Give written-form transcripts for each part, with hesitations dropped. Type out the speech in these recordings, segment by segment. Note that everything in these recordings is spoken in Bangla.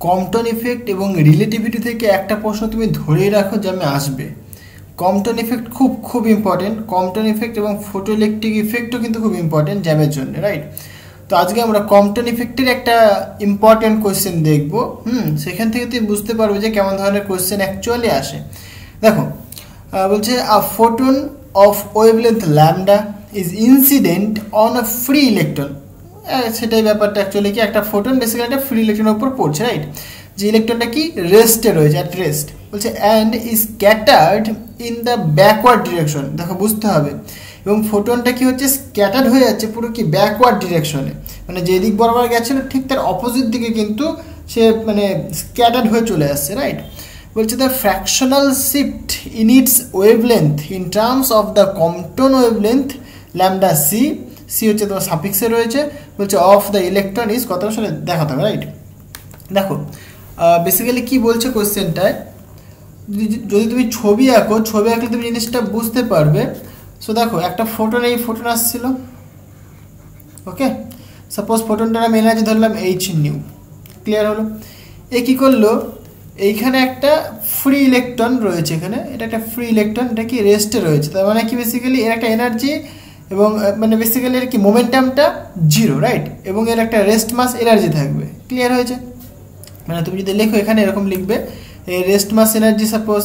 কম্পটন ইফেক্ট এবং রিলেটিভিটি থেকে একটা প্রশ্ন তুমি ধরেই রাখো যে আমি আসবে। কম্পটন ইফেক্ট খুব খুব ইম্পর্টেন্ট, কম্পটন ইফেক্ট এবং ফটোইলেকট্রিক ইফেক্টও কিন্তু খুব ইম্পর্টেন্ট জ্যামের জন্য, রাইট? তো আজকে আমরা কম্পটন ইফেক্টের একটা ইম্পর্টেন্ট কোয়েশ্চেন দেখব। সেখান থেকে তুমি বুঝতে পারবে যে কেমন ধরনের কোয়েশ্চেন অ্যাকচুয়ালি আসে। দেখো বলছে a photon of wavelength lambda is incident on a free electron. সেটাই ব্যাপারটা অ্যাকচুয়ালি কি, একটা ফোটন বেসিক্যালি একটা ফ্রি ইলেকট্রনের উপর পড়ছে, রাইট? যে ইলেকট্রনটা কি রেস্টে রয়েছে, অ্যাট রেস্ট। বলছে and is scattered in the backward direction. দেখো বুঝতে হবে, এবং ফোটনটা কি হচ্ছে স্ক্যাটার্ড হয়ে যাচ্ছে পুরো কি ব্যাকওয়ার্ড ডিরেকশনে, মানে যে দিক বরাবর গেছিলো ঠিক তার অপোজিট দিকে কিন্তু সে মানে স্ক্যাটার্ড হয়ে চলে আসছে, রাইট? বলছে the fractional shift in its wavelength in terms of the Compton wavelength lambda C, C হচ্ছে তোমার সাফিক্সে রয়েছে। বলছে অফ দ্য ইলেকট্রন ইজ কত সালে দেখাতে হবে, রাইট? দেখো বেসিক্যালি কি বলছে কোয়েশ্চেনটায়, যদি তুমি ছবি আঁকো, ছবি আঁকলে তুমি জিনিসটা বুঝতে পারবে। সো দেখো একটা ফোটন, এই ফোটন আসছিল, ওকে? সাপোজ ফোটনটার আমি এনার্জি ধরলাম এইচ নিউ, ক্লিয়ার হলো? এ কী করলো, এইখানে একটা ফ্রি ইলেকট্রন রয়েছে, এখানে এটা একটা ফ্রি ইলেকট্রন, এটা কি রেস্টে রয়েছে, তার মানে কি বেসিক্যালি এর একটা এনার্জি এবং মানে বেসিক্যালি এর কি মোমেন্টামটা জিরো, রাইট? এবং এর একটা রেস্ট মাস এনার্জি থাকবে, ক্লিয়ার হয়েছে? মানে তুমি যদি লেখো এখানে এরকম লিখবে, এই রেস্ট মাস এনার্জি সাপোজ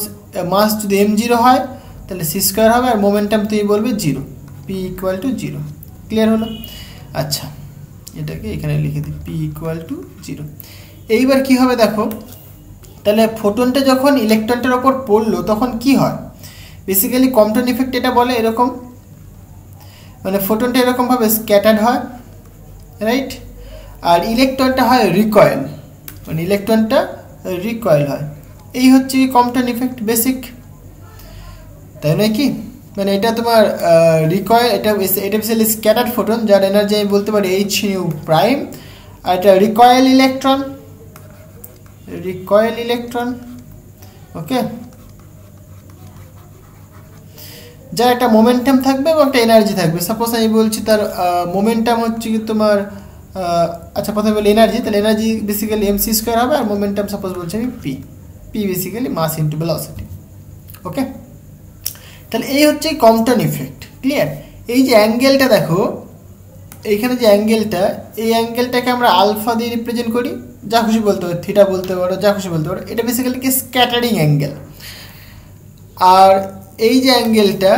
মাস যদি m0 হয় তাহলে c স্কয়ার হবে, আর মোমেন্টাম তুমি বলবে zero, p equal to zero, clear হলো? আচ্ছা, এটাকে এখানে লিখে দিই, p ইকুয়াল টু জিরো। এইবার কি হবে দেখো, তাহলে ফোটনটা যখন ইলেকট্রনটার ওপর পড়লো তখন কি হয়, বেসিক্যালি কম্পটন ইফেক্ট এটা বলে এরকম, মানে ফোটনটা এরকমভাবে স্ক্যাটার্ড হয়, রাইট? আর ইলেকট্রনটা হয় রিকয়েল, মানে ইলেকট্রনটা রিকয়েল হয়। এই হচ্ছে কম্পটন ইফেক্ট বেসিক, তাই নয় কি? মানে এটা তোমার রিকয়েল, এটা বেসিক্যালি স্ক্যাটার্ড ফোটন যার এনার্জি আমি বলতে পারি এইচ নিউ প্রাইম, আর এটা রিকয়েল ইলেকট্রন, রিকয়েল ইলেকট্রন, ওকে? যার একটা মোমেন্টাম থাকবে এবং একটা এনার্জি থাকবে। সাপোজ আমি বলছি তার মোমেন্টাম হচ্ছে কি তোমার, আচ্ছা প্রথমে বলি এনার্জি, তাহলে এনার্জি বেসিক্যালি mc স্কয়ার হবে, আর মোমেন্টাম সাপোজ বলছি আমি p, p basically mass into velocity, okay? তাহলে এই হচ্ছে কম্পটন ইফেক্ট, ক্লিয়ার? এই যে অ্যাঙ্গেলটা দেখো, এইখানে যে অ্যাঙ্গেলটা, এই অ্যাঙ্গেলটাকে আমরা আলফা দিয়ে রিপ্রেজেন্ট করি, যা খুশি বলতে পারো, থিটা বলতে পারো, যা খুশি বলতে পারো। এটা বেসিক্যালি কি স্ক্যাটারিং অ্যাঙ্গেল। আর এই যে অ্যাঙ্গেলটা,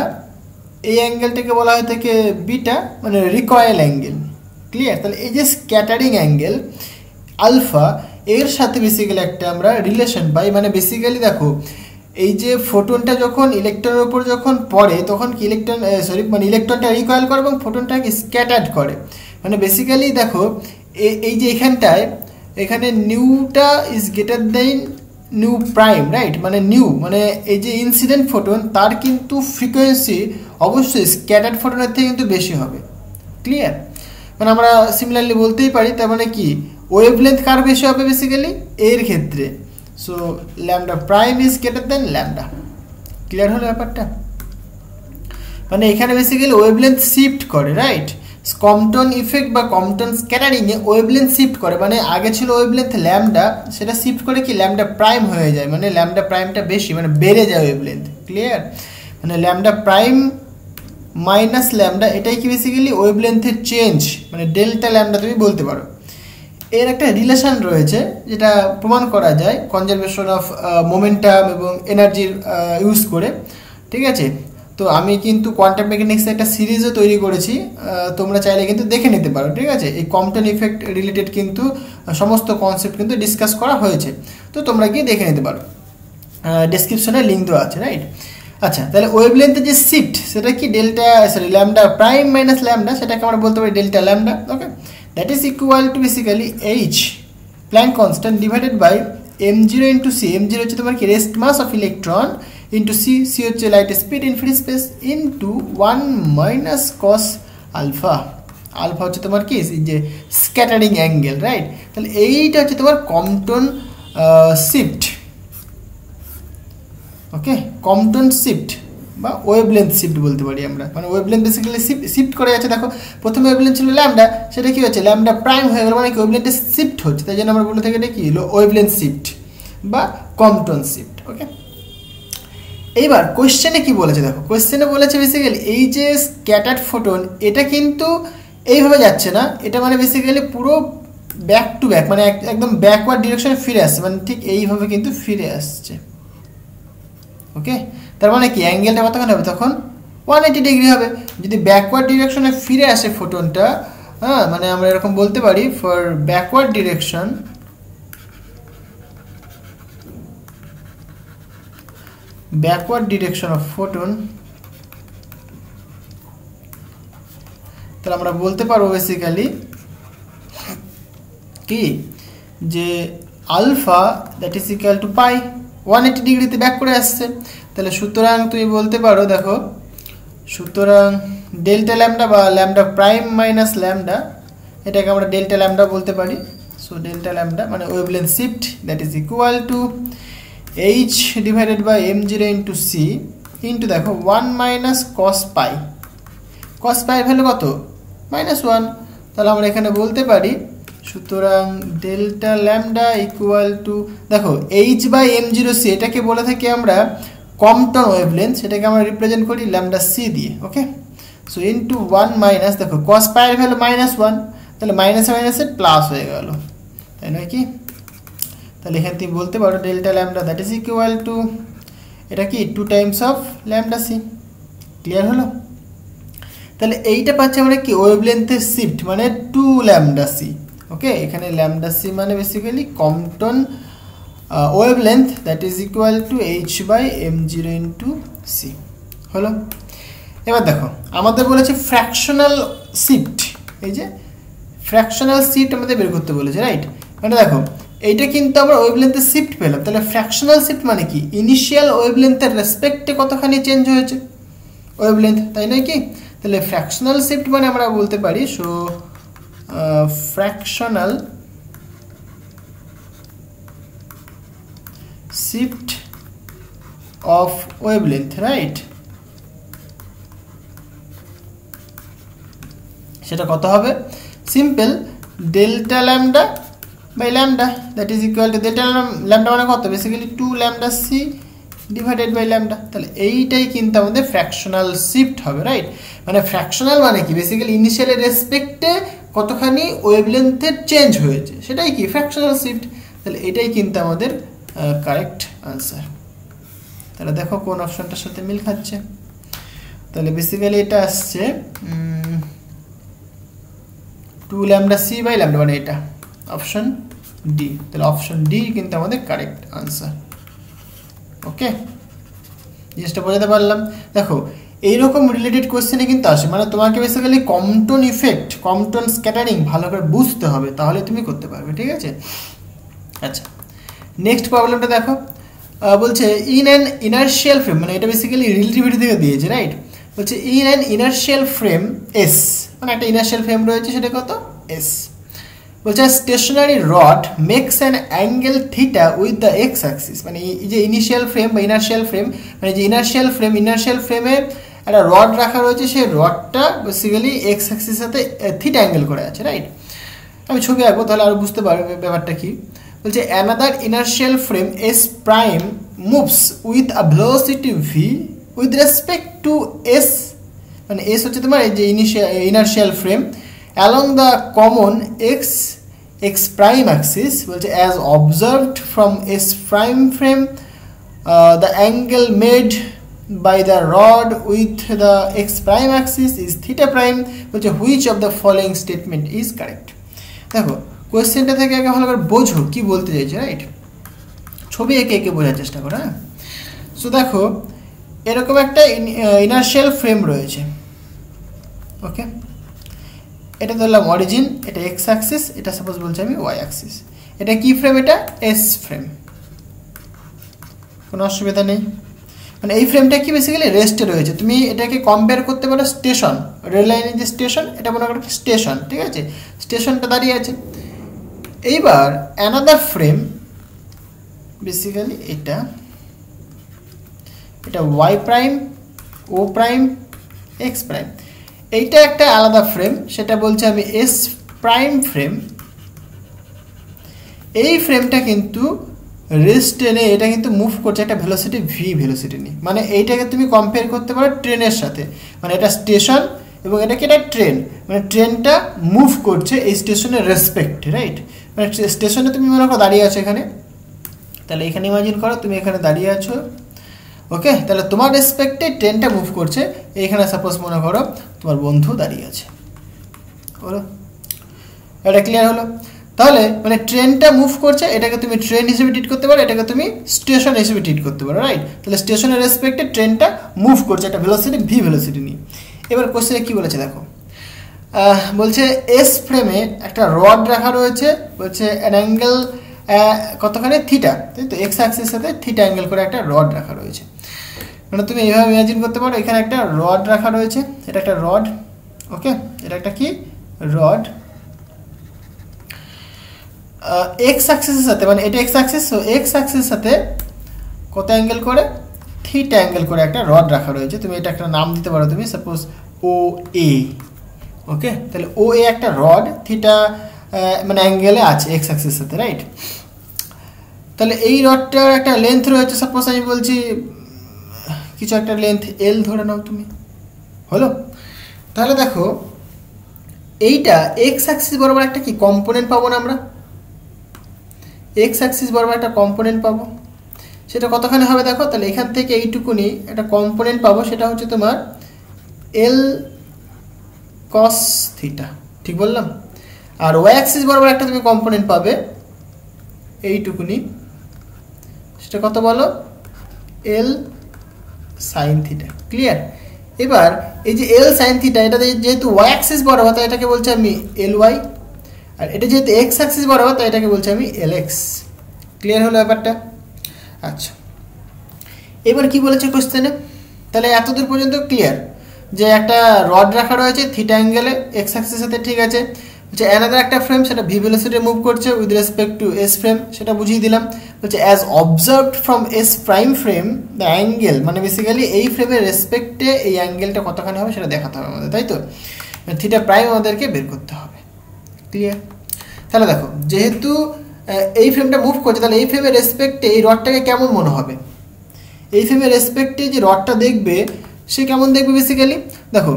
এই অ্যাঙ্গেলটাকে বলা হয় থেকে বিটা, মানে রিকয়েল অ্যাঙ্গেল, ক্লিয়ার? তাহলে এই যে স্ক্যাটারিং অ্যাঙ্গেল আলফা, এর সাথে বেসিক্যালি একটা আমরা রিলেশন পাই। মানে বেসিক্যালি দেখো, এই যে ফোটনটা যখন ইলেকট্রনের উপর যখন পড়ে তখন কি ইলেকট্রন মানে ইলেকট্রনটা রিকয়েল করে এবং ফোটনটাকে স্ক্যাটার্ড করে। মানে বেসিক্যালি দেখো এই যে এখানটায়, এখানে নিউটা is greater than nu prime, right? মানে নিউ মানে এই যে ইনসিডেন্ট ফোটন তার কিন্তু ফ্রিকোয়েন্সি অবশ্যই স্ক্যাটার্ড ফোটনের থেকে কিন্তু বেশি হবে, ক্লিয়ার? মানে আমরা সিমিলারলি বলতেই পারি, তার মানে কি ওয়েভলেন্থ কার বেশি হবে বেসিক্যালি এর ক্ষেত্রে। So lambda prime is greater then lambda, clear হলো ব্যাপারটা? মানে এখানে বেসিক্যালি ওয়েভলেন্থ শিফট করে, রাইট? কম্পটন ইফেক্ট বা কম্পটন স্ক্যাটারিংয়ে ওয়েভলেন্থ শিফট করে, মানে আগে ছিল ওয়েভলেন্থ ল্যামডা, সেটা শিফট করে কি ল্যামডা প্রাইম হয়ে যায়, মানে ল্যামডা প্রাইমটা বেশি, মানে বেড়ে যায় ওয়েভলেন্থ, ক্লিয়ার? মানে ল্যামডা প্রাইম মাইনাস ল্যামডা, এটাই কি বেসিক্যালি ওয়েভলেন্থের চেঞ্জ, মানে ডেল্টা ল্যামডা তুমি বলতে পারো। এর একটা রিলেশন রয়েছে যেটা প্রমাণ করা যায় কনজারভেশন অফ মোমেন্টাম এবং এনার্জির ইউজ করে, ঠিক আছে? তো আমি কিন্তু কোয়ান্টাম মেকানিক্সে একটা সিরিজও তৈরি করেছি, তোমরা চাইলে কিন্তু দেখে নিতে পারো, ঠিক আছে? এই কম্পটন ইফেক্ট রিলেটেড কিন্তু সমস্ত কনসেপ্ট কিন্তু ডিসকাস করা হয়েছে, তো তোমরা গিয়ে দেখে নিতে পারো, ডেসক্রিপশনে লিঙ্ক দেওয়া আছে, রাইট? আচ্ছা, তাহলে ওয়েভলেন্থের যে শিফট সেটা কি delta lambda prime minus lambda, সেটাকে আমরা বলতে পারি delta lambda, okay? That is equal to basically H Planck constant divided by m0 into c, m0 হচ্ছে তোমার কি rest mass of electron, into c, c হচ্ছে light speed in free space, into 1 minus cos alpha, alpha হচ্ছে তোমার কি যে স্ক্যাটারিং অ্যাঙ্গেল, রাইট? তাহলে এইটা হচ্ছে তোমার কম্পটন শিফট, ওকে? কম্পটন শিফট বা ওয়েভলেন্থ শিফট বলতে পারি আমরা, মানে ওয়েভলেন্থ বেসিক্যালি শিফট করে যাচ্ছে। দেখো প্রথমে ওয়েভলেন্থ ছিল ল্যামডা, সেটা কি হচ্ছে ল্যামডা প্রাইম হয়ে গেল, মানে কি ওয়েভলেন্থে শিফট হচ্ছে, তাই জন্য আমরা বলে থাকি এটা কি হলো ওয়েভলেন্থ শিফট বা কম্পটন শিফট। ওকে, এইবার কোশ্চেনে কি বলেছে দেখো, কোশ্চেনে বলেছে বেসিক্যালি এই যে স্ক্যাটার্ড ফোটন এটা কিন্তু এইভাবে যাচ্ছে না, এটা মানে বেসিক্যালি পুরো ব্যাক টু ব্যাক, মানে একদম ব্যাকওয়ার্ড ডিরেকশনে ফিরে আসছে, মানে ঠিক এইভাবে কিন্তু ফিরে আসছে। ওকে, তার মানে কি অ্যাঙ্গেলটা কতক্ষণ হবে তখন 180 ডিগ্রি হবে। যদি ব্যাকওয়ার্ড ডিরেকশনে ফিরে আসে ফোটনটা, হ্যাঁ মানে আমরা এরকম বলতে পারি for backward direction of photon, তাহলে আমরা বলতে পারবো বেসিক্যালি কি যে alpha that is equal to pi, 180 ডিগ্রিতে ব্যাক করে আসছে। তাহলে সুতরাং তুমি বলতে পারো দেখো, সুতরাং ডেল্টা ল্যামডা বা ল্যামডা প্রাইম মাইনাস ল্যামডা, এটাকে আমরা ডেল্টা ল্যামডা বলতে পারি। সো ডেল্টা ল্যামডা মানে wavelength shift that is equal to h divided by m0 into c into দেখো 1 মাইনাস কস পাই, কস পাই ভ্যালু কত -1, তাহলে আমরা এখানে বলতে পারি সুতরাং ডেল্টা ল্যামডা ইকুয়াল টু দেখো h বাই m0 সি, এটাকে বলে থাকি আমরা কম্পটন ওয়েভলেন্থ, সেটাকে আমরা রিপ্রেজেন্ট করি ল্যামডা সি দিয়ে। ওকে, সো ইন্টু 1 মাইনাস দেখো কস পাই এর ভ্যালু -1, তাহলে মাইনাসে মাইনাসে প্লাস হয়ে গেল, তাই নয় কি? তাহলে এখানে তুমি বলতে পারো delta lambda that is equal to এটা কি 2 times of lambda c. Clear হলো? তাহলে এইটা পাচ্ছি আমরা কি ওয়েভলেন্থের শিফট মানে 2 ল্যামডা সি। ওকে, এখানে ল্যামডা সি মানে basically Compton wavelength that is equal to h by m0 into C হলো। এবার দেখো আমাদের বলেছে ফ্র্যাকশনাল শিফট, এই যে ফ্র্যাকশনাল শিফট আমাদের বের করতে বলেছে, রাইট? মানে দেখো এইটা কিন্তু আমরা ওয়েভলেন্থের শিফট পেলাম, তাহলে ফ্র্যাকশনাল শিফট মানে কি ইনিশিয়াল ওয়েভলেন্থের রেসপেক্টে কতখানি চেঞ্জ হয়েছে ওয়েভলেন্থ, তাই নয় কি? তাহলে ফ্র্যাকশনাল শিফট মানে আমরা বলতে পারি so fractional shift of wavelength, right? সেটা কত হবে? Simple delta lambda by lambda that is equal to delta lambda মানে কত basically 2 lambda c divided by lambda. তাহলে এইটাই কিন্তু আমাদের ফ্র্যাকশনাল শিফট হবে, রাইট? মানে ফ্র্যাকশনাল মানে কি বেসিক্যালি ইনিশিয়ালের রেসপেক্টে কতখানি ওয়েভলেন্থের চেঞ্জ হয়েছে, সেটাই কি ফ্র্যাকশনাল শিফট। তাহলে এটাই কিন্তু আমাদের কারেক্ট আনসার। তাহলে দেখো কোন অপশনটার সাথে মিল খাচ্ছে। তাহলে বেসিক্যালি এটা আসছে 2 ল্যামডা সি বাই ল্যামডা, মানে এটা অপশন ডি। তাহলে অপশন ডি কিন্তু আমাদের কারেক্ট আনসার। ওকে, জিনিসটা বোঝাতে পারলাম? দেখো এইরকম রিলেটেড কোয়েশ্চেনে কিন্তু আসে, মানে তোমাকে basically Compton effect, Compton scattering ভালো করে বুঝতে হবে, তাহলে তুমি করতে পারবে, ঠিক আছে? আচ্ছা, নেক্সট প্রবলেমটা দেখো, বলছে ইন অ্যান ইনার্শিয়াল ফ্রেম, মানে এটা বেসিক্যালি রিলেটিভিটি থেকে দিয়েছে, রাইট? বলছে in an inertial frame S, মানে একটা ইনার্শিয়াল ফ্রেম রয়েছে, সেটা কত এস। বলছে stationary rod makes an angle theta with the x axis, মানে এই যে ইনিশিয়াল ফ্রেম বা ইনার্শিয়াল ফ্রেম, মানে যে ইনার্শিয়াল ফ্রেমে একটা রড রাখা রয়েছে, সেই রডটা বেসিক্যালি এক্স অ্যাক্সিসের সাথে থিটা অ্যাঙ্গেল করে আছে, রাইট? আমি ছবি আঁকবো তাহলে আরো বুঝতে পারবে ব্যাপারটা কি। বলছে another inertial frame S prime moves with a velocity V with respect to S, মানে এস হচ্ছে তোমার এই যে inertial frame along the common x prime axis, বলছে as observed from s prime frame the angle made by the rod with the x prime axis is theta prime, বলছে which of the following statement is correct। দেখো কোয়েশ্চেনটা থেকে আগে ভালো করে বোঝো কি বলতে চাইছে, রাইট? ছবি এঁকে এঁকে বোঝার চেষ্টা করো। হ্যাঁ, সো দেখো এরকম একটা ইনার্শিয়াল ফ্রেম রয়েছে। ওকে, এটা ধরলাম অরিজিন, এটা এক্স অ্যাক্সিস, এটা সাপোজ বলছি আমি ওয়াই অ্যাক্সিস। এটা কি ফ্রেম? এটা এস ফ্রেম, কোনো অসুবিধা নেই। মানে এই ফ্রেমটা কি বেসিক্যালি রেস্টে রয়েছে। তুমি এটাকে কম্পেয়ার করতে পারো স্টেশন, রেল লাইনের যে স্টেশন, এটা মনে করো স্টেশন, ঠিক আছে? স্টেশনটা দাঁড়িয়ে আছে। এইবার অ্যানাদার ফ্রেম বেসিক্যালি এটা ওয়াই প্রাইম ও প্রাইম এক্স প্রাইম। এইটা একটা আলাদা ফ্রেম, সেটা বলছে আমি এস প্রাইম ফ্রেম। এই ফ্রেমটা কিন্তু রেস্ট টেনে এটা কিন্তু মুভ করছে একটা ভেলোসিটি ভি ভেলোসিটি নিয়ে। মানে এইটাকে তুমি কম্পেয়ার করতে পারো ট্রেনের সাথে, মানে এটা স্টেশন এবং এটাকে এটা ট্রেন, মানে ট্রেনটা মুভ করছে এই স্টেশনের রেসপেক্টে, রাইট? মানে স্টেশনে তুমি মনে করো দাঁড়িয়ে আছো এখানে, তাহলে এখানে ইমাজিন করো তুমি এখানে দাঁড়িয়ে আছো, ওকে? তাহলে তোমার রেসপেক্টে ট্রেনটা মুভ করছে, এইখানে সাপোজ মনে করো তোমার বন্ধু দাঁড়িয়ে আছে, হলো? এটা ক্লিয়ার হলো? তাহলে মানে ট্রেনটা মুভ করছে, এটাকে তুমি ট্রেন হিসেবে ট্রিট করতে পারো, এটাকে তুমি স্টেশন হিসেবে ট্রিট করতে পারো, রাইট? তাহলে স্টেশনের রেসপেক্টে ট্রেনটা মুভ করছে একটা ভেলোসিটি ভি ভেলোসিটি নিয়ে। এবার কোশ্চেনে কী বলেছে দেখো, বলছে এস ফ্রেমে একটা রড রাখা রয়েছে, বলছে অ্যান অ্যাঙ্গেল কতখানি থিটা, তাই তো? এক্স অ্যাক্সিসের সাথে থিটা অ্যাঙ্গেল করে একটা রড রাখা রয়েছে। মানে তুমি এইভাবে ইমাজিন করতে পারো এখানে একটা রড রাখা রয়েছে, এটা একটা রড, ওকে? এটা একটা কি রড, এক্স অ্যাক্সিসের সাথে, মানে এটা এক্স অ্যাক্সিস, সো এক্স অ্যাক্সিসের সাথে কত অ্যাঙ্গেল করে? থিটা অ্যাঙ্গেল করে একটা রড রাখা রয়েছে। তুমি এটা একটা নাম দিতে পারো তুমি, সাপোজ ও এ, ওকে? তাহলে ও এ একটা রড, থিটা মানে অ্যাঙ্গেলে আছে এক্স অ্যাক্সিসের সাথে, রাইট? তাহলে এই রডটার একটা লেন্থ রয়েছে, সাপোজ আমি বলছি কিছু একটা লেন্থ এল ধরে নাও তুমি, হলো? তাহলে দেখো এইটা এক্স অ্যাক্সিস বরাবর একটা কি কম্পোনেন্ট পাবো না আমরা? এক্স অ্যাক্সিস বরাবর একটা কম্পোনেন্ট পাবো, সেটা কতখানি হবে দেখো। তাহলে এখান থেকে এইটুকুনি একটা কম্পোনেন্ট পাবো, সেটা হচ্ছে তোমার এল কস থিটা, ঠিক বললাম? আর ওয়াই অ্যাক্সিস বরাবর একটা তুমি কম্পোনেন্ট পাবে এইটুকুনি, সেটা কত বলো? এল সাইন থিটা, ক্লিয়ার? এবার এই যে এল সাইন থিটা, এটা যেহেতু ওয়াই অ্যাক্সিস বরাবর তাই এটাকে বলছি আমি এল ওয়াই, আর এটা যেহেতু এক্স অ্যাক্সিস বরাবর তাই এটাকে বলছি আমি এল এক্স। ক্লিয়ার হলো ব্যাপারটা? আচ্ছা, এবার কি বলেছে কোশ্চেনে? তাহলে এতদূর পর্যন্ত ক্লিয়ার যে একটা রড রাখা রয়েছে থিটা অ্যাঙ্গেলে এক্স অ্যাক্সিসের সাথে, ঠিক আছে? বলছে অ্যানাদার একটা ফ্রেম, সেটা ভি ভেলোসিটি মুভ করছে with respect to S frame, সেটা বুঝিয়ে দিলাম। বলছে as observed from S prime frame the angle, মানে বেসিক্যালি এই ফ্রেমের রেসপেক্টে এই অ্যাঙ্গেলটা কতখানি হবে সেটা দেখাতে হবে আমাদের, তাই তো? থিটা প্রাইম আমাদেরকে বের করতে হবে, ক্লিয়ার? তাহলে দেখো যেহেতু এই ফ্রেমটা মুভ করছে, তাহলে এই ফ্রেমের রেসপেক্টে এই রডটাকে কেমন মনে হবে? এই ফ্রেমের রেসপেক্টে যে রডটা দেখবে সে কেমন দেখবে বেসিক্যালি? দেখো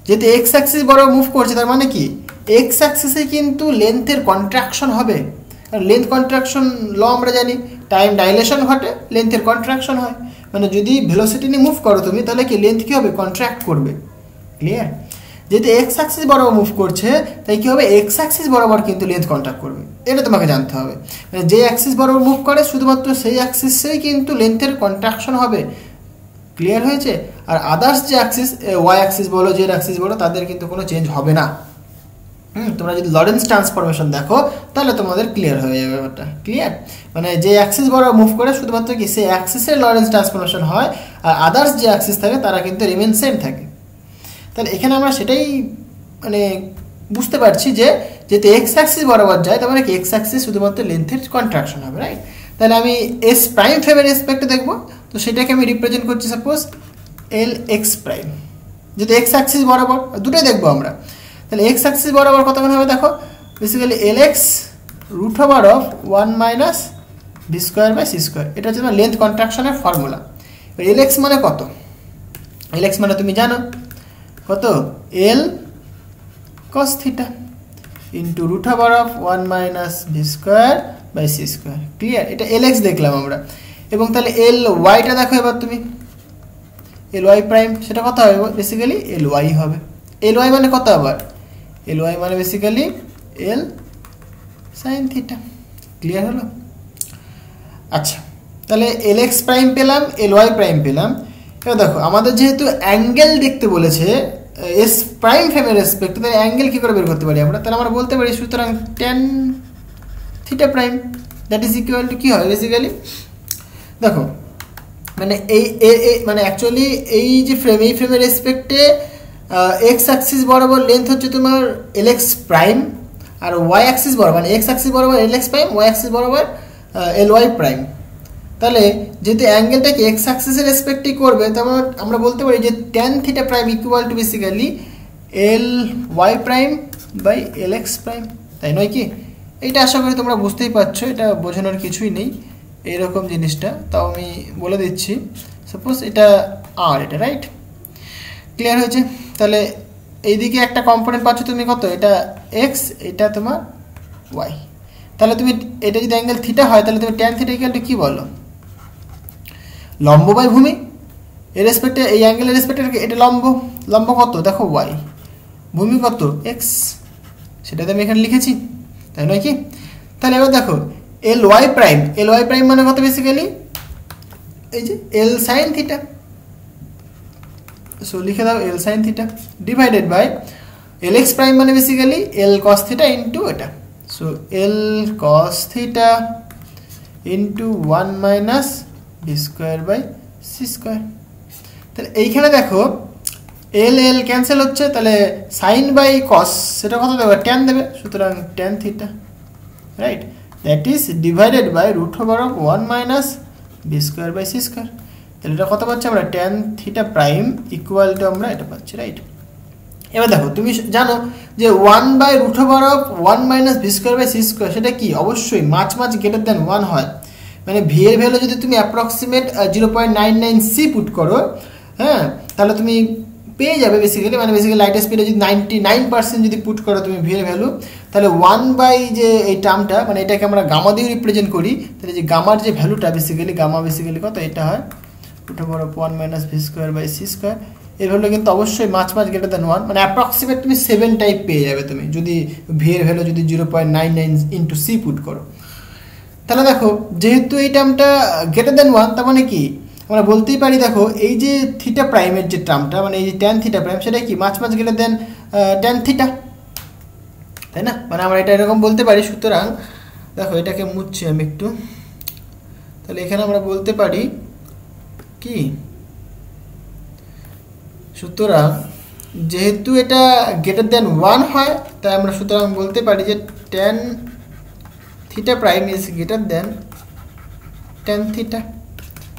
যেহেতু এক্স অ্যাক্সিস বরাবর মুভ করছে, তার মানে কি এক্স অ্যাক্সিসে কিন্তু লেন্থের কন্ট্রাকশন হবে। লেন্থ কন্ট্রাকশন ল আমরা জানি, টাইম ডাইলেশন ঘটে, লেন্থের কন্ট্রাকশন হয়। মানে যদি ভেলোসিটি নিয়ে মুভ করো তুমি, তাহলে কি লেন্থ কী হবে? কন্ট্রাক্ট করবে, ক্লিয়ার? যেহেতু এক্স অ্যাক্সিস বরাবর মুভ করছে তাই কী হবে? এক্স অ্যাক্সিস বরাবর কিন্তু লেন্থ কন্ট্রাক্ট করবে, এটা তোমাকে জানতে হবে। মানে যে অ্যাক্সিস বরাবর মুভ করে শুধুমাত্র সেই অ্যাক্সিসেই কিন্তু লেন্থের কন্ট্রাকশন হবে, ক্লিয়ার হয়েছে? আর আদার্স যে অ্যাক্সিস, ওয়াই অ্যাক্সিস বলো জেড অ্যাক্সিস বলো, তাদের কিন্তু কোনো চেঞ্জ হবে না। তোমরা যদি লরেন্স ট্রান্সফরমেশন দেখো তাহলে তোমাদের ক্লিয়ার হয়ে যাবে ব্যাপারটা, ক্লিয়ার? মানে যে অ্যাক্সিস বরাবর মুভ করে শুধুমাত্র কি সেই অ্যাক্সিসের লরেন্স ট্রান্সফরমেশন হয়, আর আদার্স যে অ্যাক্সিস থাকে তারা কিন্তু রিমেন সেম থাকে। তাহলে এখানে আমরা সেটাই মানে বুঝতে পারছি যে যেহেতু এক্স অ্যাক্সিস বরাবর যায়, তার মানে কি এক্স অ্যাক্সিস শুধুমাত্র লেন্থের কন্ট্রাকশন হবে, রাইট? তাহলে আমি এস প্রাইম ফ্রেমের রেসপেক্টে দেখবো, তো সেটাকে আমি রিপ্রেজেন্ট করছি সাপোজ এল এক্স প্রাইম, যেহেতু এক্স অ্যাক্সিস বরাবর দুটোই দেখবো আমরা। তাহলে এক্স অ্যাক্সিস বরাবর কতক্ষণ হবে দেখো, basically L X root over of 1 minus V square by C square, এটা হচ্ছে লেন্থ কন্ট্রাকশনের ফর্মুলা। এল এক্স মানে কত? এল এক্স মানে তুমি জানো কত? L cos theta into root over of 1 minus V square by C square, clear? এটা এল এক্স দেখলাম আমরা। এবং তাহলে এল ওয়াইটা দেখো এবার তুমি, এল ওয়াই প্রাইম সেটা কত হবে? বেসিক্যালি এল ওয়াই হবে। এল ওয়াই মানে কত আবার? এল ওয়াই মানে বেসিক্যালি এল সাইন থিটা, ক্লিয়ার হলো? আচ্ছা, তাহলে এল এক্স প্রাইম পেলাম, এল ওয়াই প্রাইম পেলাম। এবার দেখো আমাদের যেহেতু অ্যাঙ্গেল দেখতে বলেছে এস প্রাইম ফ্রেমের রেসপেক্টে, তাহলে অ্যাঙ্গেল কী করে বের করতে পারি আমরা? তাহলে আমরা বলতে পারি সুতরাং tan theta prime that is equal to কী হয় বেসিক্যালি? দেখো মানে এই মানে অ্যাকচুয়ালি এই যে ফ্রেম, এই ফ্রেমের রেসপেক্টে এক্স অ্যাক্সিস বরাবর লেন্থ হচ্ছে তোমার এল এক্স প্রাইম, আর ওয়াই অ্যাক্সিস বরাবর মানে এক্স অ্যাক্সিস বরাবর এল এক্স প্রাইম, ওয়াই অ্যাক্সিস বরাবর এল ওয়াই প্রাইম। তাহলে যেহেতু অ্যাঙ্গেলটাকে এক্স অ্যাক্সিসের রেসপেক্টই করবে, তখন আমরা বলতে পারি যে tan theta prime equal to basically L Y prime by L X prime, তাই নয় কি? এইটা আশা করি তোমরা বুঝতেই পারছো, এটা বোঝানোর কিছুই নেই এইরকম জিনিসটা, তাও আমি বলে দিচ্ছি। সাপোজ এটা আর, এটা রাইট, ক্লিয়ার হয়েছে? তাহলে এইদিকে একটা কম্পোনেন্ট পাচ্ছ তুমি কত, এটা এক্স, এটা তোমার ওয়াই। তাহলে তুমি এটা যদি অ্যাঙ্গেল থিটা হয়, তাহলে তুমি ট্যান থিটা ইকুয়াল টু কী বলো, লম্ব বাই ভূমি। এর রেসপেক্টে এই অ্যাঙ্গেলের রেসপেক্টে এটা লম্ব, লম্ব কত দেখো ওয়াই, ভূমি কত এক্স, সেটা তো আমি এখানে লিখেছি, তাই নয় কি? তাহলে এবার দেখো এল ওয়াই প্রাইম মানে কত বেসিক্যালি এই যে এল সাইন থিটা, সো লিখে দাও L sine theta divided by L X prime মানে basically L cos theta into এটা, so L cos theta into 1 minus B square by C square. তাহলে এইখানে দেখো এল এল ক্যান্সেল হচ্ছে, তাহলে সাইন বাই কস সেটা কত দেবে, ট্যান দেবে, সুতরাং tan theta, right, that is divided by root over of 1 minus B square by C square. তাহলে এটা কত পাচ্ছি আমরা, tan theta prime equal to আমরা এটা পাচ্ছি, রাইট। এবার দেখো তুমি জানো যে 1 by root over of 1 minus B square by C square, সেটা কি অবশ্যই মাছ গ্রেটার দ্যান 1 হয়, মানে ভি এর ভ্যালু যদি তুমি অ্যাপ্রক্সিমেট 0.99 সি পুট করো, হ্যাঁ, তাহলে তুমি পেয়ে যাবে বেসিক্যালি, মানে বেসিক্যালি লাইট স্পিডে যদি 99% যদি পুট করো তুমি ভি এর ভ্যালু, তাহলে 1 বাই যে এই টার্মটা, মানে এটাকে আমরা গামা দিয়ে রিপ্রেজেন্ট করি, তাহলে যে গামার যে ভ্যালুটা বেসিক্যালি গামা বেসিক্যালি কত, এটা হয় root over of 1 minus V square by C square. এর ভ্যালু কিন্তু অবশ্যই মাছ গ্রেটার দ্যান 1, মানে অ্যাপ্রক্সিমেট তুমি 7 টাইপ পেয়ে যাবে তুমি যদি ভি এর ভ্যালু যদি 0.99 ইন্টু সি পুট করো। তাহলে দেখো যেহেতু এই টার্মটা গ্রেটার দ্যান 1, তার মানে কি আমরা বলতেই পারি, দেখো এই যে থিটা প্রাইমের যে টার্মটা, মানে এই যে ট্যান থিটা প্রাইম, সেটা কি মাছ গ্রেটার দ্যান ট্যান থিটা, তাই না? মানে আমরা এটা এরকম বলতে পারি। সুতরাং দেখো এটাকে মুছছি আমি একটু, তাহলে এখানে আমরা বলতে পারি কি, সুতরাং যেহেতু এটা গ্রেটার দ্যান 1 হয়, তাই আমরা সুতরাং বলতে পারি যে tan theta prime is greater than tan theta.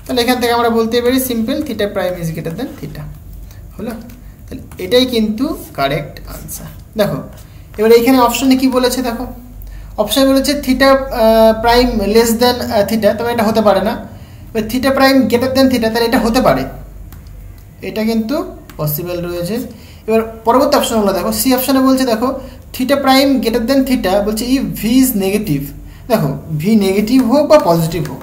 তাহলে এখান থেকে আমরা বলতে পারি simple theta prime is greater than theta, হলো? তাহলে এটাই কিন্তু কারেক্ট আনসার। দেখো এবার এইখানে অপশনে কি বলেছে, দেখো অপশনে বলেছে theta prime less than theta, তবে এটা হতে পারে না। এবার theta prime greater than theta, তাহলে এটা হতে পারে, এটা কিন্তু পসিবল রয়েছে। এবার পরবর্তী অপশনগুলো দেখো, সি অপশনে বলছে দেখো theta prime greater than theta, বলছে ইফ ভি ইজ নেগেটিভ। দেখো ভি নেগেটিভ হোক বা পজিটিভ হোক,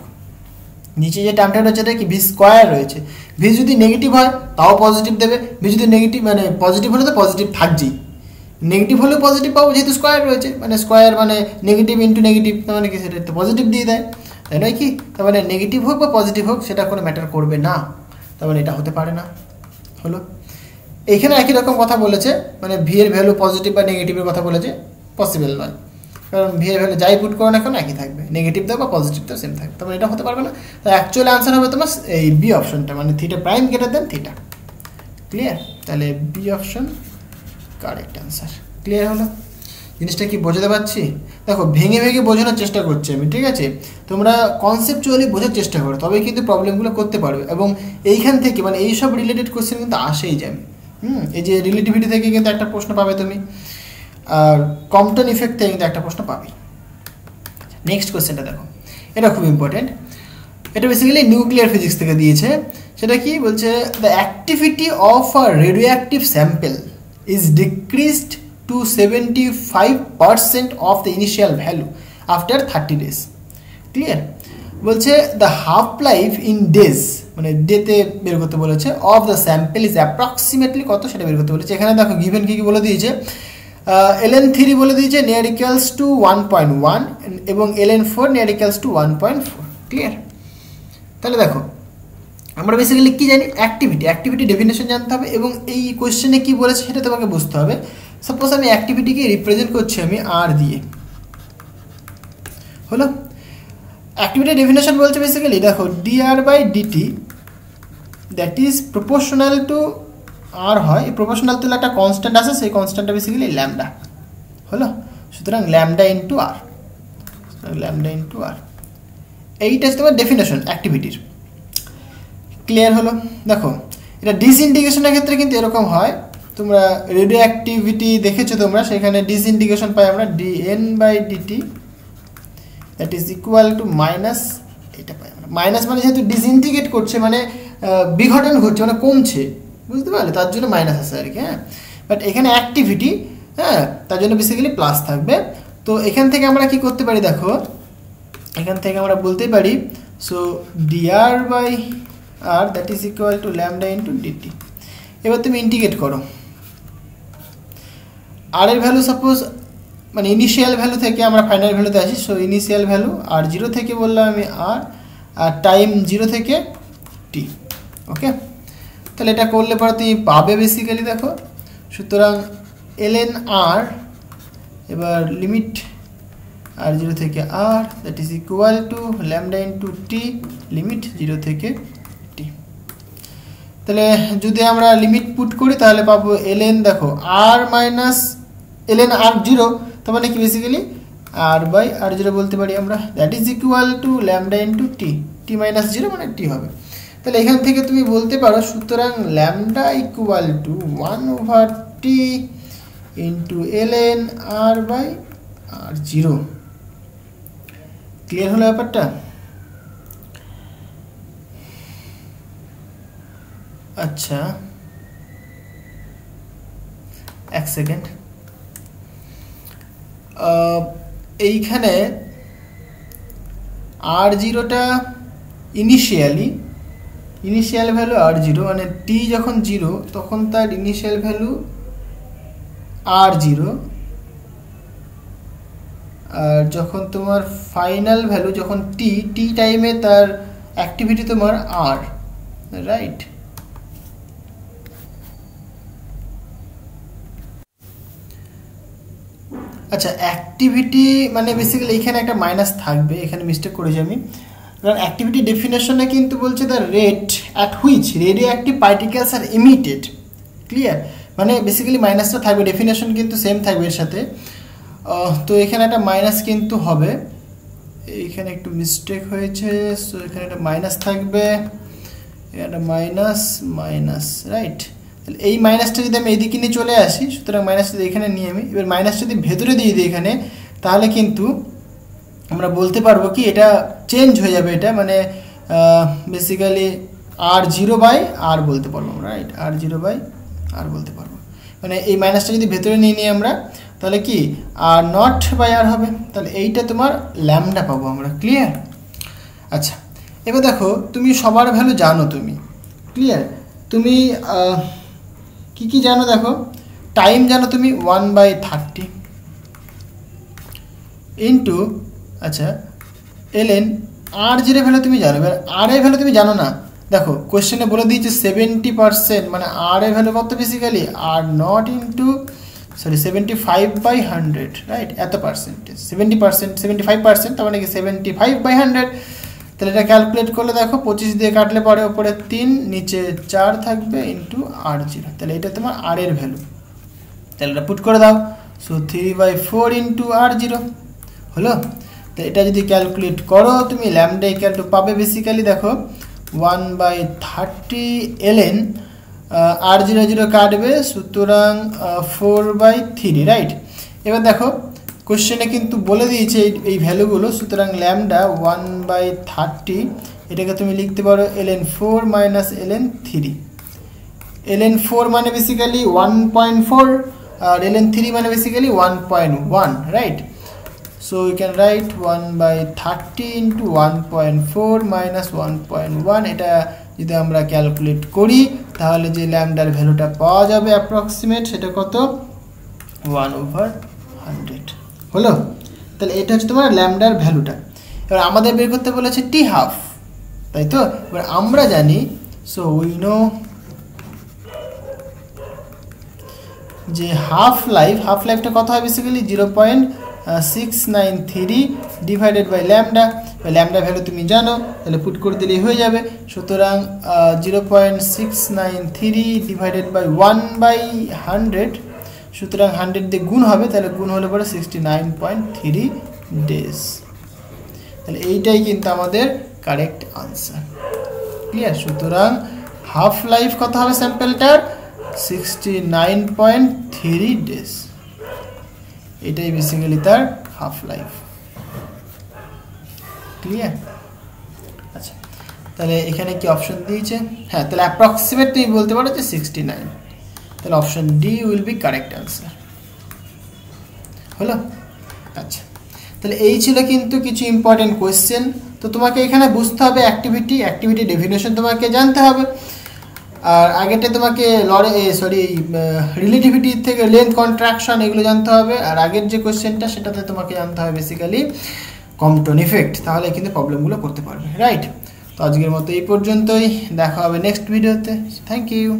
নিচে যে টার্মটা রয়েছে এটা কি ভি স্কোয়ার রয়েছে, ভি যদি নেগেটিভ হয় তাও পজিটিভ দেবে, ভি যদি নেগেটিভ মানে পজিটিভ হলে তো পজিটিভ থাকছেই, নেগেটিভ হলেও পজিটিভ পাবো যেহেতু স্কোয়ার রয়েছে, মানে স্কোয়ার মানে নেগেটিভ ইন্টু নেগেটিভ, তার মানে কি সেটা তো পজিটিভ দিয়ে দেয়, তাই নয় কি? তার মানে নেগেটিভ হোক বা পজিটিভ হোক সেটা কোনো ম্যাটার করবে না, তার মানে এটা হতে পারে না, হলো? এইখানে একই রকম কথা বলেছে, মানে ভি এর ভ্যালু পজিটিভ বা নেগেটিভের কথা বলেছে, পসিবল নয়, কারণ ভি এর ভ্যালু যাই পুট করো না কেন একই থাকবে, নেগেটিভ দাও বা পজিটিভ দাও সেম থাকবে, তবে এটা হতে পারবে না। তো অ্যাকচুয়াল আনসার হবে তোমার এই বি অপশনটা, মানে theta prime greater than theta, clear? তাহলে B option correct answer. Clear হলো? জিনিসটা কি বোঝাতে পারছি? দেখো ভেঙে বোঝানোর চেষ্টা করছি আমি, ঠিক আছে? তোমরা কনসেপচুয়ালি বোঝার চেষ্টা করো, তবে কিন্তু প্রবলেমগুলো করতে পারবে, এবং এইখান থেকে মানে এইসব রিলেটেড কোশ্চেন কিন্তু আসেই যাবে। এই যে রিলেটিভিটি থেকে কিন্তু একটা প্রশ্ন পাবে তুমি, আর কম্পটন ইফেক্ট থেকে কিন্তু একটা প্রশ্ন পাবে। নেক্সট কোশ্চেনটা দেখো, এটা খুব ইম্পর্টেন্ট, এটা বেসিক্যালি নিউক্লিয়ার ফিজিক্স থেকে দিয়েছে। সেটা কি বলছে, the activity of a radioactive sample is decreased to 75% of the initial value after 30 days. Clear? বলছে the half life in days, মানে ডেতে বের করতে বলেছে, of the sample is approximately কত সেটা বের করতে বলেছে। এখানে দেখো গিভেন কি বলে দিয়েছে, ln3 বলে দিয়েছে নিয়ার ইকুয়ালস টু 1.1 এবং ln4 near equals to 1.4। Clear? তাহলে দেখো আমরা বেসিক্যালি কি জানি, অ্যাক্টিভিটি ডেফিনেশন জানতে হবে, এবং এই কোয়েশ্চেনে কি বলেছে সেটা তোমাকে বুঝতে হবে। সাপোজ আমি অ্যাক্টিভিটিকে রিপ্রেজেন্ট করছি আমি আর দিয়ে, হলো? অ্যাক্টিভিটি ডেফিনেশন বলছে বেসিক্যালি দেখো dr by dt that is proportional to আর হয়, প্রপোর্শনাল তুলে একটা কনস্ট্যান্ট আছে, সেই কনস্ট্যান্টটা বেসিক্যালি ল্যামডা, হলো? সুতরাং ল্যামডা ইন্টু আর, এইটা হচ্ছে তোমার ডেফিনেশন অ্যাক্টিভিটির। ক্লিয়ার হলো? দেখো এটা ডিসইন্টিগ্রেশনের ক্ষেত্রে কিন্তু এরকম হয়, তোমরা রেডিও অ্যাক্টিভিটি দেখেছো তোমরা, সেখানে ডিসইন্টিগ্রেশন পাই আমরা dN/dt that is equal two minus, এটা পাই আমরা মাইনাস, মানে যেহেতু ডিসইন্টিগ্রেট করছে মানে বিঘটন ঘটছে মানে কমছে, বুঝতে পারলে, তার জন্য মাইনাস আছে আর কি। হ্যাঁ, বাট এখানে অ্যাক্টিভিটি, হ্যাঁ, তার জন্য বেসিক্যালি প্লাস থাকবে। তো এখান থেকে আমরা কি করতে পারি দেখো, এখান থেকে আমরা বলতে পারি so dr/r that is equal to lambda into DT. এবার তুমি ইন্টিগ্রেট করো, আর এর ভ্যালু সাপোজ মানে ইনিশিয়াল ভ্যালু থেকে আমরা ফাইনাল ভ্যালুতে আসি, সো ইনিশিয়াল ভ্যালু আর 0 থেকে বললাম আমি আর টাইম 0 থেকে টি। ওকে, তাহলে এটা করলে পরে তুমি পাবে বেসিক্যালি দেখো, সুতরাং ln r, এবার লিমিট আর 0 থেকে r that is equal to lambda into T limit 0 থেকে টি। তাহলে যদি আমরা লিমিট পুট করি তাহলে পাবো ln, দেখো r মাইনাস ln r0, তার মানে কি বেসিক্যালি r/r0 বলতে পারি আমরা, that is equal to lambda into T, T minus 0 মানে টি হবে। তাহলে এখান থেকে তুমি বলতে পারো সুতরাং lambda equal to 1/t into ln r/r0। Clear হলো ব্যাপারটা? আচ্ছা এক সেকেন্ড, এইখানে r0টা ইনিশিয়াল ভ্যালু r0, মানে t যখন 0 তখন তার ইনিশিয়াল ভ্যালু r0, আর যখন তোমার ফাইনাল ভ্যালু যখন টি টাইমে তার অ্যাক্টিভিটি তোমার r, রাইট? আচ্ছা, অ্যাক্টিভিটি মানে বেসিক্যালি এখানে একটা মাইনাস থাকবে, এখানে মিস্টেক করেছি আমি, কারণ অ্যাক্টিভিটি ডেফিনেশনে কিন্তু বলছে the rate at which radio active particles R emitted. Clear? মানে বেসিক্যালি মাইনাসটা থাকবে, ডেফিনেশন কিন্তু সেম থাকবে এর সাথে। তো এখানে একটা মাইনাস কিন্তু হবে, এইখানে একটু মিস্টেক হয়েছে, সো এখানে একটা মাইনাস থাকবে, একটা মাইনাস, রাইট? তাহলে এই মাইনাসটা যদি আমি এইদিকে নিয়ে চলে আসি, সুতরাং মাইনাসটা এখানে নিয়ে আমি, এবার মাইনাস যদি ভেতরে দিয়ে দিই এখানে, তাহলে কিন্তু আমরা বলতে পারবো কি এটা চেঞ্জ হয়ে যাবে, এটা মানে বেসিক্যালি r0/r বলতে পারবো আমরা, রাইট? r0/r বলতে পারবো, মানে এই মাইনাসটা যদি ভেতরে নিয়ে নিই আমরা, তাহলে কি r0/r হবে, তাহলে এইটা তোমার ল্যামডা পাবো আমরা। ক্লিয়ার? আচ্ছা, এবার দেখো তুমি সবার ভ্যালু জানো, তুমি ক্লিয়ার, তুমি কি জানো দেখো, টাইম জানো তুমি 1/30 ইন্টু, আচ্ছা ln r0 ভ্যালু তুমি জানো, এবার r এর ভ্যালু তুমি জানো না, দেখো কোশ্চেনে বলে দিয়েছে 70%, মানে r এর ভ্যালু কত বেসিক্যালি r0 ইন্টু 75/100, রাইট? এত পার্সেন্টেজ 70%, 75%, তার মানে কি 75/100। তাহলে এটা ক্যালকুলেট করলে দেখো 25 দিয়ে কাটলে পরে ওপরে 3 নিচে 4 থাকবে ইন্টু r0, তাহলে এটা তোমার r এর ভ্যালু। তাহলে এটা পুট করে দাও, সো 3/4 ইন্টু r0 হলো। তো এটা যদি ক্যালকুলেট করো তুমি ল্যামডা ইকুয়াল টু পাবে বেসিক্যালি দেখো 1/30 ln r0 কাটবে, সুতরাং 4/3, রাইট? এবার দেখো কোশ্চেনে কিন্তু বলে দিয়েছে এই ভ্যালুগুলো, সুতরাং ল্যামডা 1/30 এটাকে তুমি লিখতে পারো ln 4 মাইনাস ln 3। ln 4 মানে বেসিক্যালি 1.4 আর ln 3 মানে basically 1.1, right? So you can write 1/30 into 1.4 minus 1.1, এটা যদি আমরা ক্যালকুলেট করি তাহলে যে ল্যামডার ভ্যালুটা পাওয়া যাবে অ্যাপ্রক্সিমেট, সেটা কত 1/100 হলো। তাহলে এটা হচ্ছে তোমার ল্যামডার ভ্যালুটা। এবার আমাদের বের করতে বলেছে টি হাফ, তাই তো? এবার আমরা জানি, সো উই নো যে হাফ লাইফটা কত হয় basically 0.693 divided by lambda. Lambda value তুমি জানো, তাহলে পুট করে দিলেই হয়ে যাবে। সুতরাং 0.693 ডিভাইডেড বাই 1/100, সুতরাং 100 দিয়ে গুণ হবে, তাহলে গুণ হলে পরে 69.3 ডেজ। তাহলে এইটাই কিন্তু আমাদের কারেক্ট আনসার। ক্লিয়ার? সুতরাং হাফ লাইফ কত হবে স্যাম্পেলটার? 69.3 ডেজ। এটাই বেসিক্যালি তার হাফ লাইফ। ক্লিয়ার? আচ্ছা, তাহলে এখানে কি অপশন দিয়েছে? হ্যাঁ, তাহলে অ্যাপ্রক্সিমেট তুমি বলতে পারো যে 69। তাহলে option D will be correct answer. হলো? আচ্ছা, তাহলে এই ছিল কিন্তু কিছু ইম্পর্টেন্ট কোয়েশ্চেন। তো তোমাকে এখানে বুঝতে হবে অ্যাক্টিভিটি ডেফিনেশন তোমাকে জানতে হবে। আর আগেটা তোমাকে রিলেটিভিটি থেকে লেন্থ কন্ট্রাকশন এগুলো জানতে হবে। আর আগের যে কোয়েশ্চেনটা সেটাতে তোমাকে জানতে হবে বেসিক্যালি কম্পটন ইফেক্ট, তাহলে কিন্তু প্রবলেমগুলো করতে পারবে। রাইট? তো আজকের মতো এই পর্যন্তই, দেখা হবে নেক্সট ভিডিওতে। Thank you.